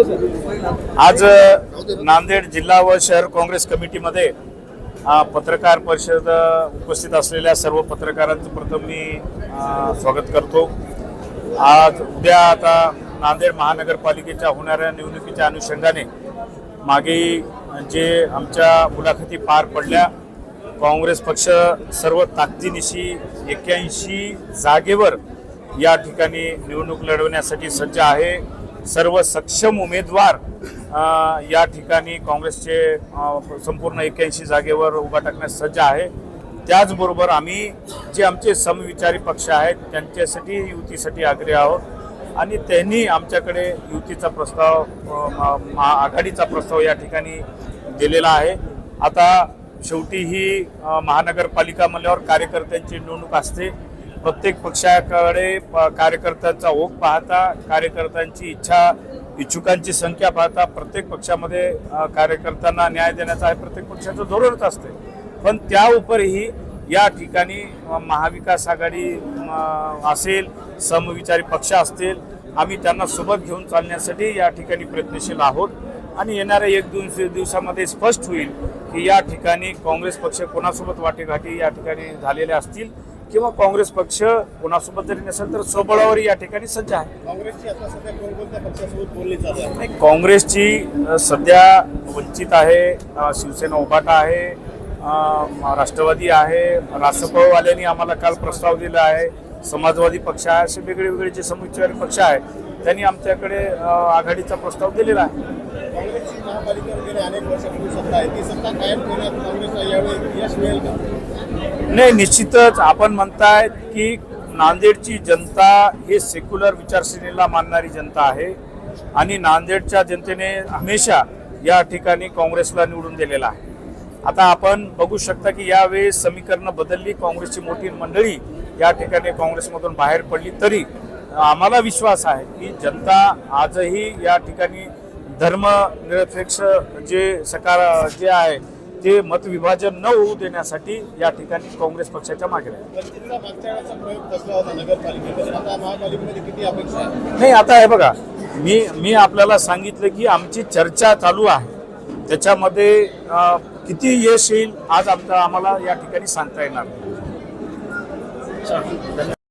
आज नांदेड जिल्हा व शहर काँग्रेस कमिटीमध्ये पत्रकार परिषद उपस्थित असलेल्या सर्व पत्रकारांचं प्रथम मी स्वागत करतो। आज उद्या आता नांदेड महानगरपालिकेच्या होणाऱ्या निवडणुकीच्या अनुषंगाने मागे जे आमच्या मुलाखती पार पडल्या, काँग्रेस पक्ष सर्व ताकदीनिशी 81 जागेवर या ठिकाणी निवडणूक लढवण्यासाठी सज्ज आहे। सर्व सक्षम उमेदवार या ठिकाणी काँग्रेसचे संपूर्ण 81 जागेवर उभा टाकण्यास सज्ज आहे। त्याचबरोबर आम्ही जे आमचे समविचारी पक्ष आहेत त्यांच्यासाठी युतीसाठी आग्रही आहोत आणि त्यांनी आमच्याकडे युतीचा प्रस्ताव आघाडीचा प्रस्ताव या ठिकाणी दिलेला आहे। आता शेवटी ही महानगरपालिका म्हणल्यावर कार्यकर्त्यांची निवडणूक असते। प्रत्येक पक्षाकडे कार्यकर्त्यांचा ओघ पाहता, कार्यकर्त्यांची इच्छा, इच्छुकांची संख्या पाहता प्रत्येक पक्षामध्ये कार्यकर्त्यांना न्याय देण्याचा आहे प्रत्येक पक्षाचं धोरणच असते। पण त्या उपरही या ठिकाणी महाविकास आघाडी असेल, समविचारी पक्ष असतील, आम्ही त्यांना सोबत घेऊन चालण्यासाठी या ठिकाणी प्रयत्नशील आहोत आणि येणाऱ्या 1-2 दिवसामध्ये स्पष्ट होईल की या ठिकाणी काँग्रेस पक्ष कोणासोबत वाटेघाटी या ठिकाणी झालेल्या असतील किंवा काँग्रेस पक्ष कोणासोबत जरी नसेल तर स्वबळावर या ठिकाणी सज्ज आहे। काँग्रेसची आता सध्या कोणत्या पक्षासोबत बोलली जात आहे? काँग्रेसची सध्या वंचित आहे, शिवसेना उभाटा आहे, राष्ट्रवादी आहे, रासपवाल्यांनी आम्हाला काल प्रस्ताव दिला आहे, समाजवादी पक्ष आहे, असे वेगळे जे समविचारी पक्ष आहेत त्यांनी आमच्याकडे आघाडीचा प्रस्ताव दिलेला आहे। काँग्रेसची महापालिकेवर गेले अनेक वर्षापूर्वी सत्ता आहे, ती सत्ता कायम ठेवण्यात काँग्रेसला यावेळी यश मिळेल का? नाही, निश्चितच आपण म्हणतायत की नांदेडची जनता हे सेक्युलर विचारसरणीला मानणारी जनता आहे आणि नांदेडच्या जनतेने हमेशा या ठिकाणी काँग्रेसला निवडून दिलेला आहे। आता आपण बघू शकता की यावेळेस समीकरणं बदलली, काँग्रेसची मोठी मंडळी या ठिकाणी काँग्रेसमधून बाहेर पडली, तरी आम्हाला विश्वास आहे की जनता आजही या ठिकाणी धर्मनिरपेक्ष जे आहे ते मतविभाजन न होऊ देण्यासाठी या ठिकाणी काँग्रेस पक्षाच्या मागे आहे। वंचितचा मागच्या वेळेचा प्रयोग कसला होता नगरपालिकेमध्ये, आता महापालिकेमध्ये किती अपेक्षा आहे? नाही, आता हे बघा, मी आपल्याला सांगितलं की आमची चर्चा चालू आहे, त्याच्यामध्ये किती यश येईल आज आम्हाला या ठिकाणी सांगता येणार नाही।